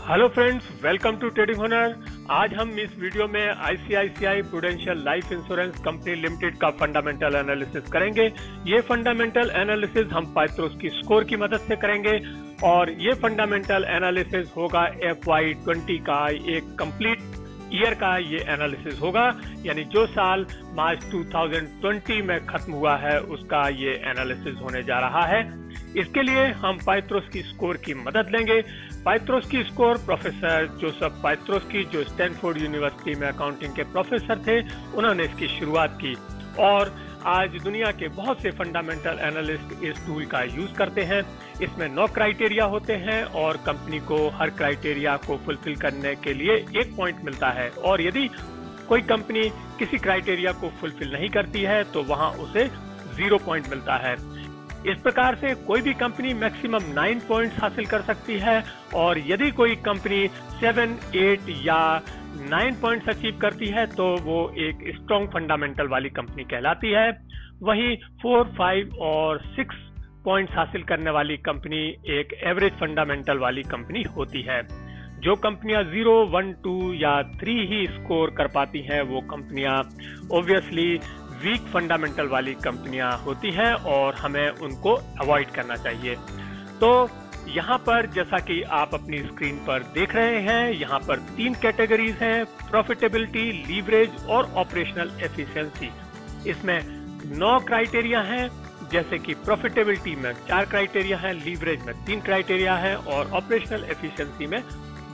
Hello friends, welcome to trading Hunar. आज हम इस वीडियो में ICICI prudential life insurance company limited का फंडामेंटल एनालिसिस करेंगे। ये फंडामेंटल एनालिसिस हम पाइथ्रोस की स्कोर की मदद से करेंगे और ये फंडामेंटल एनालिसिस होगा FY20 का एक कंप्लीट ईयर का ये एनालिसिस होगा, यानी जो साल मार्च 2020 में खत्म हुआ है उसका ये एनालिसिस होने जा रहा है। इसके लिए हम पाइथ्रोस की स्कोर की मदद लेंगे। पाइथ्रोस की स्कोर प्रोफेसर जोसेफ पाइथ्रोस की, जो स्टैनफोर्ड यूनिवर्सिटी में अकाउंटिंग के प्रोफेसर थे, उन्होंने इसकी शुरुआत की और आज दुनिया के बहुत से फंडामेंटल एनालिस्ट इस टूल का यूज करते हैं। इसमें 9 क्राइटेरिया होते हैं और कंपनी को हर क्राइटेरिया को फुलफिल करने के लिए 1 पॉइंट मिलता है, और यदि कोई कंपनी किसी क्राइटेरिया को फुलफिल नहीं करती है तो वहां उसे 0 पॉइंट मिलता है। इस प्रकार से कोई भी कंपनी मैक्सिमम 9 पॉइंट्स हासिल कर सकती है, और यदि कोई कंपनी 7, 8 या 9 पॉइंट्स अचीव करती है तो वो एक स्ट्रॉन्ग फंडामेंटल वाली कंपनी कहलाती है। वहीं 4, 5 और 6 पॉइंट्स हासिल करने वाली कंपनी एक एवरेज फंडामेंटल वाली कंपनी होती है। जो कंपनियां 0, 1, 2 या 3 ही स्कोर कर पाती हैं वो कंपनियां ऑब्वियसली वीक फंडामेंटल वाली कंपनियां होती हैं और हमें उनको अवॉइड करना चाहिए। तो यहाँ पर जैसा कि आप अपनी स्क्रीन पर देख रहे हैं, यहाँ पर 3 कैटेगरीज हैं: प्रॉफिटेबिलिटी, लीवरेज और ऑपरेशनल एफिशिएंसी। इसमें 9 क्राइटेरिया हैं, जैसे कि प्रॉफिटेबिलिटी में 4 क्राइटेरिया हैं, लीवरेज में 3 क्राइटेरिया हैं और ऑपरेशनल एफिशिएंसी में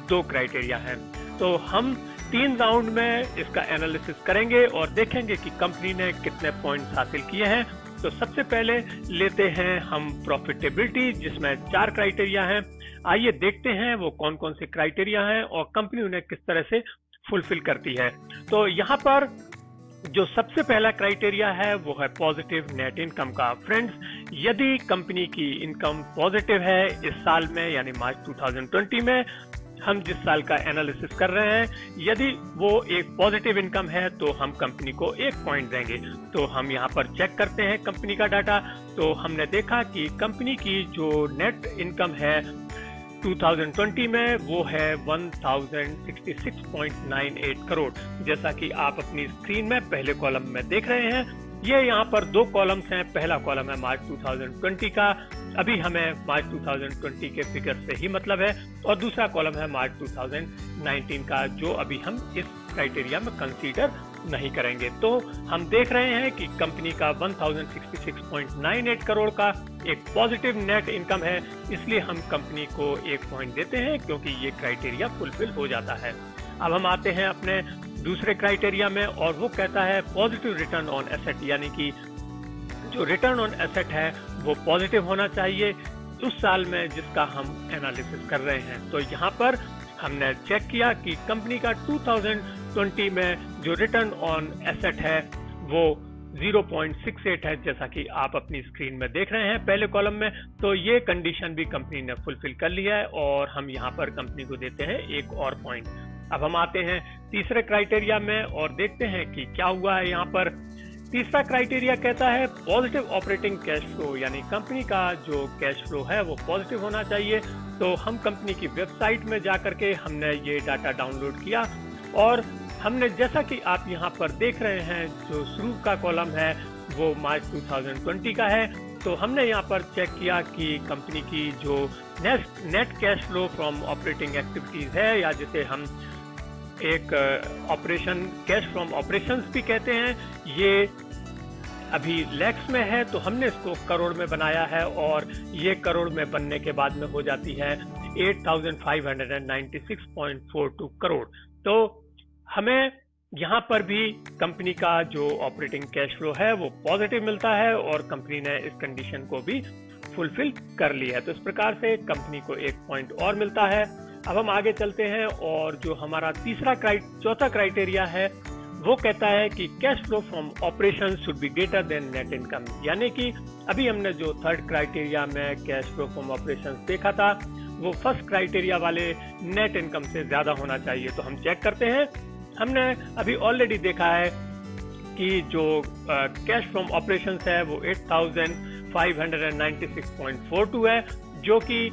2 क्राइटेरिया हैं। तो हम 3 राउंड में इसका एनालिसिस करेंगे और देखेंगे कि कंपनी ने कितने पॉइंट्स हासिल किए हैं। तो सबसे पहले लेते हैं हम प्रॉफिटेबिलिटी, जिसमें 4 क्राइटेरिया हैं। आइए देखते हैं वो कौन कौन से क्राइटेरिया हैं और कंपनी उन्हें किस तरह से फुलफिल करती है। तो यहाँ पर जो सबसे पहला क्राइटेरिया है वो है पॉजिटिव नेट इनकम का। फ्रेंड्स, यदि कंपनी की इनकम पॉजिटिव है इस साल में, यानी मार्च 2020 में हम जिस साल का एनालिसिस कर रहे हैं, यदि वो एक पॉजिटिव इनकम है तो हम कंपनी को 1 पॉइंट देंगे। तो हम यहाँ पर चेक करते हैं कंपनी का डाटा। तो हमने देखा कि कंपनी की जो नेट इनकम है 2020 में वो है 1066.98 करोड़, जैसा कि आप अपनी स्क्रीन में पहले कॉलम में देख रहे हैं। ये यहाँ पर 2 कॉलम्स हैं। पहला कॉलम है मार्च 2020 का, अभी हमें मार्च 2020 के फिगर से ही मतलब है, और दूसरा कॉलम है मार्च 2019 का, जो अभी हम इस क्राइटेरिया में कंसीडर नहीं करेंगे। तो हम देख रहे हैं कि कंपनी का 1066.98 करोड़ का एक पॉजिटिव नेट इनकम है, इसलिए हम कंपनी को 1 पॉइंट देते हैं क्योंकि ये क्राइटेरिया फुलफिल हो जाता है। अब हम आते हैं अपने दूसरे क्राइटेरिया में, और वो कहता है पॉजिटिव रिटर्न ऑन एसेट, यानी कि जो रिटर्न ऑन एसेट है वो पॉजिटिव होना चाहिए उस साल में जिसका हम एनालिसिस कर रहे हैं। तो यहाँ पर हमने चेक किया कि कंपनी का 2020 में जो रिटर्न ऑन एसेट है वो 0.68 है, जैसा कि आप अपनी स्क्रीन में देख रहे हैं पहले कॉलम में। तो ये कंडीशन भी कंपनी ने फुलफिल कर लिया है और हम यहाँ पर कंपनी को देते हैं 1 और पॉइंट। अब हम आते हैं तीसरे क्राइटेरिया में और देखते हैं कि क्या हुआ है। यहाँ पर तीसरा क्राइटेरिया कहता है पॉजिटिव ऑपरेटिंग कैश फ्लो, यानी कंपनी का जो कैश फ्लो है वो पॉजिटिव होना चाहिए। तो हम कंपनी की वेबसाइट में जाकर के हमने ये डाटा डाउनलोड किया और हमने, जैसा कि आप यहाँ पर देख रहे हैं, जो शुरू का कॉलम है वो मार्च 2020 का है। तो हमने यहाँ पर चेक किया कि कंपनी की जो net cash flow from operating activities है, या जिसे हम एक ऑपरेशन कैश फ्रॉम ऑपरेशंस भी कहते हैं, ये अभी लैक्स में है। तो हमने इसको करोड़ में बनाया है और ये करोड़ में बनने के बाद में हो जाती है 8596.42 करोड़। तो हमें यहाँ पर भी कंपनी का जो ऑपरेटिंग कैश फ्लो है वो पॉजिटिव मिलता है और कंपनी ने इस कंडीशन को भी फुलफिल कर लिया है। तो इस प्रकार से कंपनी को 1 पॉइंट और मिलता है। अब हम आगे चलते हैं और जो हमारा चौथा क्राइटेरिया है वो कहता है कि cash flow from operation should be greater than net income, यानी कि अभी हमने जो 3rd क्राइटेरिया में कैश फ्लो फ्रॉम ऑपरेशन देखा था वो 1st क्राइटेरिया वाले नेट इनकम से ज्यादा होना चाहिए। तो हम चेक करते हैं। हमने अभी ऑलरेडी देखा है कि जो कैश फ्रॉम ऑपरेशन है वो 8596.42 है, जो कि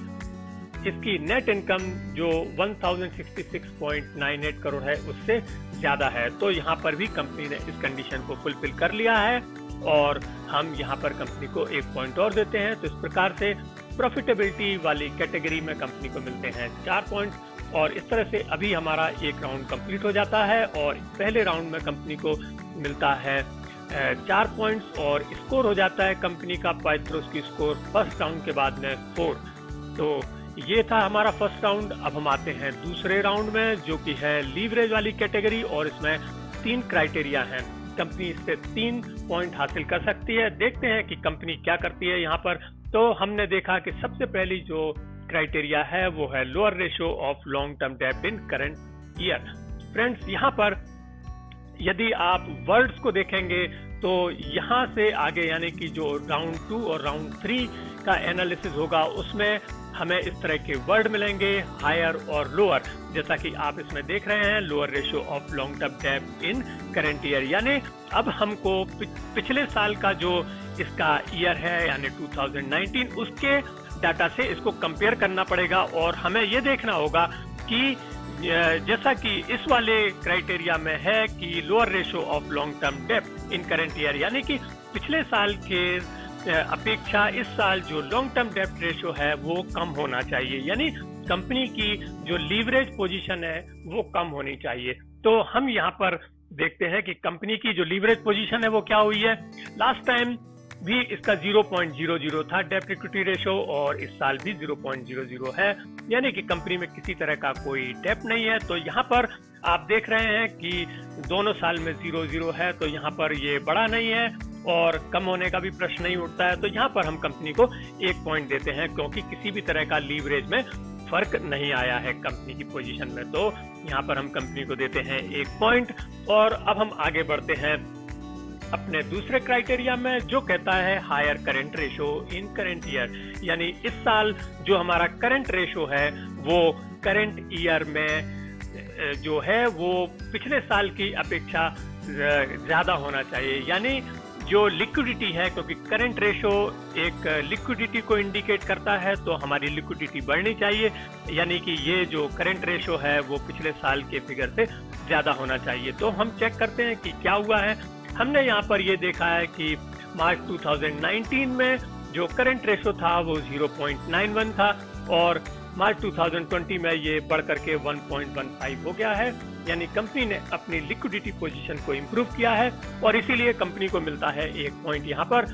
इसकी नेट इनकम जो 1066.98 करोड़ है उससे ज्यादा है। तो यहाँ पर भी कंपनी ने इस कंडीशन को फुलफिल कर लिया है और हम यहाँ पर कंपनी को 1 पॉइंट और देते हैं। तो इस प्रकार से प्रॉफिटेबिलिटी वाली कैटेगरी में कंपनी को मिलते हैं 4 पॉइंट और इस तरह से अभी हमारा एक राउंड कंप्लीट हो जाता है और पहले राउंड में कंपनी को मिलता है 4 पॉइंट्स और स्कोर हो जाता है कंपनी का पाइथ्रोस की स्कोर फर्स्ट राउंड के बाद में 4। तो ये था हमारा फर्स्ट राउंड। अब हम आते हैं दूसरे राउंड में जो कि है लीवरेज वाली कैटेगरी और इसमें 3 क्राइटेरिया हैं। कंपनी इससे 3 पॉइंट हासिल कर सकती है। देखते हैं कि कंपनी क्या करती है यहाँ पर। तो हमने देखा कि सबसे पहली जो क्राइटेरिया है वो है lower ratio of long term डेब्ट इन करंट ईयर। फ्रेंड्स, यहाँ पर यदि आप वर्ड्स को देखेंगे तो यहाँ से आगे यानी कि जो राउंड 2 और राउंड 3 का एनालिसिस होगा उसमें हमें इस तरह के वर्ड मिलेंगे हायर और लोअर, जैसा कि आप इसमें देख रहे हैं lower ratio of long term डेब्ट इन करंट ईयर। यानी अब हमको पिछले साल का जो इसका ईयर है यानी 2019 उसके डाटा से इसको कंपेयर करना पड़ेगा और हमें ये देखना होगा कि जैसा कि इस वाले क्राइटेरिया में है कि lower ratio of long term डेब्ट इन करंट ईयर यानी कि पिछले साल के अपेक्षा इस साल जो लॉन्ग टर्म डेब्ट रेशियो है वो कम होना चाहिए, यानी कंपनी की जो लीवरेज पोजीशन है वो कम होनी चाहिए। तो हम यहाँ पर देखते हैं कि कंपनी की जो लीवरेज पोजीशन है वो क्या हुई है। लास्ट टाइम भी इसका 0.00 था डेब्ट इक्विटी रेशियो और इस साल भी 0.00 है, यानी कि कंपनी में किसी तरह का कोई डेब्ट नहीं है। तो यहाँ पर आप देख रहे हैं कि दोनों साल में 0.0 है, तो यहाँ पर ये बड़ा नहीं है और कम होने का भी प्रश्न नहीं उठता है। तो यहाँ पर हम कंपनी को 1 पॉइंट देते हैं क्योंकि किसी भी तरह का लीवरेज में फर्क नहीं आया है कंपनी की पोजीशन में। तो यहाँ पर हम कंपनी को देते हैं 1 पॉइंट। और अब हम आगे बढ़ते हैं अपने दूसरे क्राइटेरिया में जो कहता है हायर करंट रेशो इन करंट ईयर, यानी इस साल जो हमारा करंट रेशो है वो करंट ईयर में जो है वो पिछले साल की अपेक्षा ज्यादा होना चाहिए। यानी जो लिक्विडिटी है, क्योंकि करंट रेशो एक लिक्विडिटी को इंडिकेट करता है, तो हमारी लिक्विडिटी बढ़नी चाहिए, यानी कि ये जो करंट रेशो है वो पिछले साल के फिगर से ज्यादा होना चाहिए। तो हम चेक करते हैं कि क्या हुआ है। हमने यहाँ पर ये देखा है कि मार्च 2019 में जो करंट रेशो था वो 0.91 था और मार्च 2020 में ये बढ़ करके 1.15 हो गया है, यानी कंपनी ने अपनी लिक्विडिटी पोजीशन को इम्प्रूव किया है और इसीलिए कंपनी को मिलता है 1 पॉइंट यहाँ पर।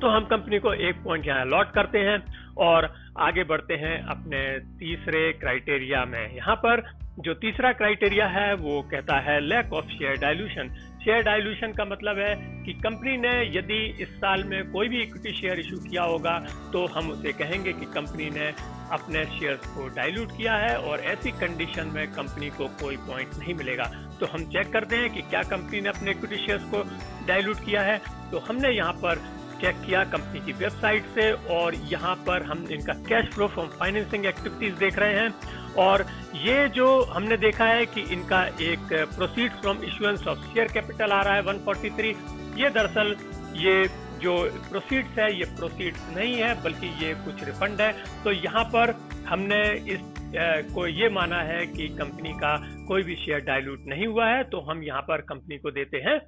तो हम कंपनी को 1 पॉइंट यहाँ अलॉट करते हैं और आगे बढ़ते हैं अपने तीसरे क्राइटेरिया में। यहाँ पर जो तीसरा क्राइटेरिया है वो कहता है lack of share dilution. Share dilution का मतलब है कि कंपनी ने यदि इस साल में कोई भी इक्विटी शेयर इशू किया होगा तो हम उसे कहेंगे कि कंपनी ने अपने शेयर्स को डाइल्यूट किया है और ऐसी कंडीशन में कंपनी को कोई पॉइंट नहीं मिलेगा। तो हम चेक करते हैं कि क्या कंपनी ने अपने इक्विटी शेयर्स को डाइल्यूट किया है। तो हमने यहाँ पर चेक किया कंपनी की वेबसाइट से और यहाँ पर हम इनका cash flow from financing activities देख रहे हैं और ये जो हमने देखा है कि इनका एक proceeds from issuance of share capital आ रहा है 143। ये दरअसल ये जो प्रोसीड्स है ये प्रोसीड्स नहीं है बल्कि ये कुछ रिफंड है। तो यहाँ पर हमने इस को ये माना है कि कंपनी का कोई भी शेयर डाइल्यूट नहीं हुआ है, तो हम यहाँ पर कंपनी को देते हैं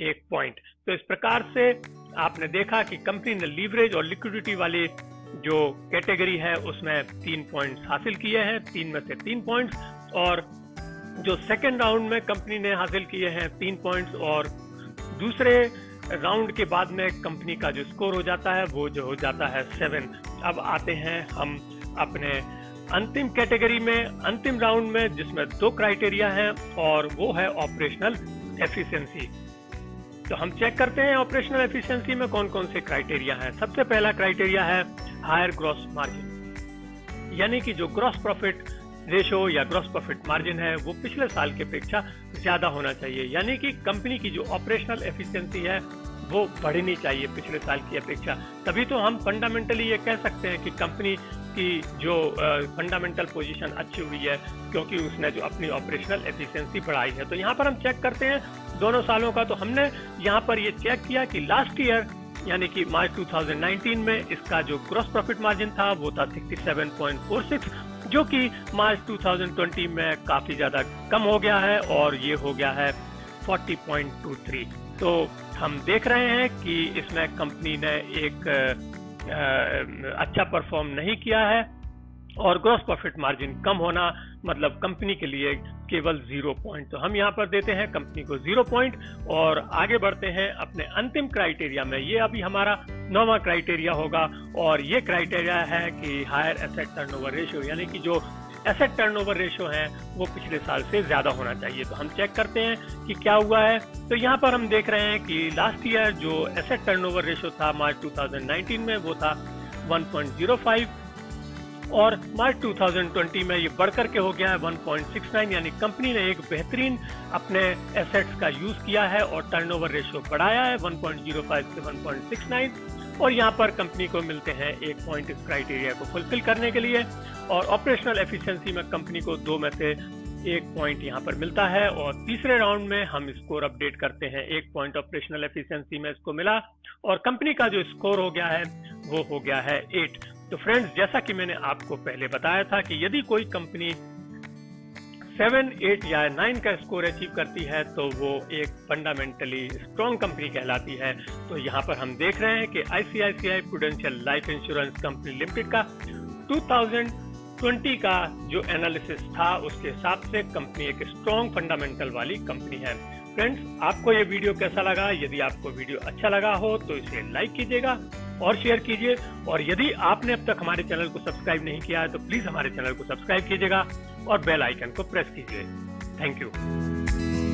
1 पॉइंट। तो इस प्रकार से आपने देखा कि कंपनी ने लीवरेज और लिक्विडिटी वाली जो कैटेगरी है उसमें 3 पॉइंट्स हासिल किए हैं, 3 में से 3 पॉइंट्स, और जो सेकेंड राउंड में कंपनी ने हासिल किए हैं 3 पॉइंट्स और दूसरे राउंड के बाद में कंपनी का जो स्कोर हो जाता है वो जो हो जाता है 7। अब आते हैं हम अपने अंतिम कैटेगरी में, अंतिम राउंड में, जिसमें 2 क्राइटेरिया हैं और वो है ऑपरेशनल एफिशिएंसी। तो हम चेक करते हैं ऑपरेशनल एफिशिएंसी में कौन कौन से क्राइटेरिया हैं। सबसे पहला क्राइटेरिया है हायर ग्रॉस मार्जिन, यानी कि जो ग्रॉस प्रॉफिट रेशो या ग्रॉस प्रॉफिट मार्जिन है वो पिछले साल की अपेक्षा ज्यादा होना चाहिए, यानी कि कंपनी की जो ऑपरेशनल एफिशिएंसी है वो बढ़नी चाहिए पिछले साल की अपेक्षा। तभी तो हम फंडामेंटली ये कह सकते हैं कि कंपनी की जो फंडामेंटल पोजीशन अच्छी हुई है क्योंकि उसने जो अपनी ऑपरेशनल एफिशिएंसी बढ़ाई है। तो यहाँ पर हम चेक करते हैं दोनों सालों का। तो हमने यहाँ पर ये चेक किया कि लास्ट ईयर यानी कि मार्च 2019 में इसका जो ग्रॉस प्रॉफिट मार्जिन था वो था 67.46, जो कि मार्च 2020 में काफी ज्यादा कम हो गया है और ये हो गया है 40.23। तो हम देख रहे हैं कि इसमें कंपनी ने एक अच्छा परफॉर्म नहीं किया है और ग्रॉस प्रॉफिट मार्जिन कम होना मतलब कंपनी के लिए केवल 0 पॉइंट। तो हम यहाँ पर देते हैं कंपनी को 0 पॉइंट और आगे बढ़ते हैं अपने अंतिम क्राइटेरिया में। ये अभी हमारा 9वां क्राइटेरिया होगा और ये क्राइटेरिया है कि हायर एसेट टर्नओवर रेशियो, यानी कि जो एसेट टर्नओवर रेशियो है वो पिछले साल से ज्यादा होना चाहिए। तो हम चेक करते हैं कि क्या हुआ है। तो यहाँ पर हम देख रहे हैं कि लास्ट ईयर जो एसेट टर्नओवर रेशियो था मार्च 2019 में वो था 1.05 और मार्च 2020 में ये बढ़कर के हो गया है 1.69, यानी कंपनी ने एक बेहतरीन अपने एसेट्स का यूज किया है और टर्नओवर रेशियो बढ़ाया है 1.05 से 1.69 और यहाँ पर कंपनी को मिलते हैं 1 पॉइंट इस क्राइटेरिया को फुलफिल करने के लिए। और ऑपरेशनल एफिशिएंसी में कंपनी को 2 में से 1 पॉइंट यहाँ पर मिलता है और तीसरे राउंड में हम स्कोर अपडेट करते हैं। 1 पॉइंट ऑपरेशनल एफिशिएंसी में इसको मिला और कंपनी का जो स्कोर हो गया है वो हो गया है 8। तो फ्रेंड्स, जैसा कि मैंने आपको पहले बताया था कि यदि कोई कंपनी 7, 8 या 9 का स्कोर अचीव करती है तो वो एक फंडामेंटली स्ट्रॉन्ग कंपनी कहलाती है। तो यहाँ पर हम देख रहे हैं कि ICICI prudential life insurance company limited का 2020 का जो एनालिसिस था उसके हिसाब से कंपनी एक स्ट्रॉन्ग फंडामेंटल वाली कंपनी है। फ्रेंड्स, आपको ये वीडियो कैसा लगा? यदि आपको वीडियो अच्छा लगा हो तो इसे लाइक कीजिएगा और शेयर कीजिए और यदि आपने अब तक हमारे चैनल को सब्सक्राइब नहीं किया है तो प्लीज हमारे चैनल को सब्सक्राइब कीजिएगा और बेल आइकन को प्रेस कीजिए। Thank you.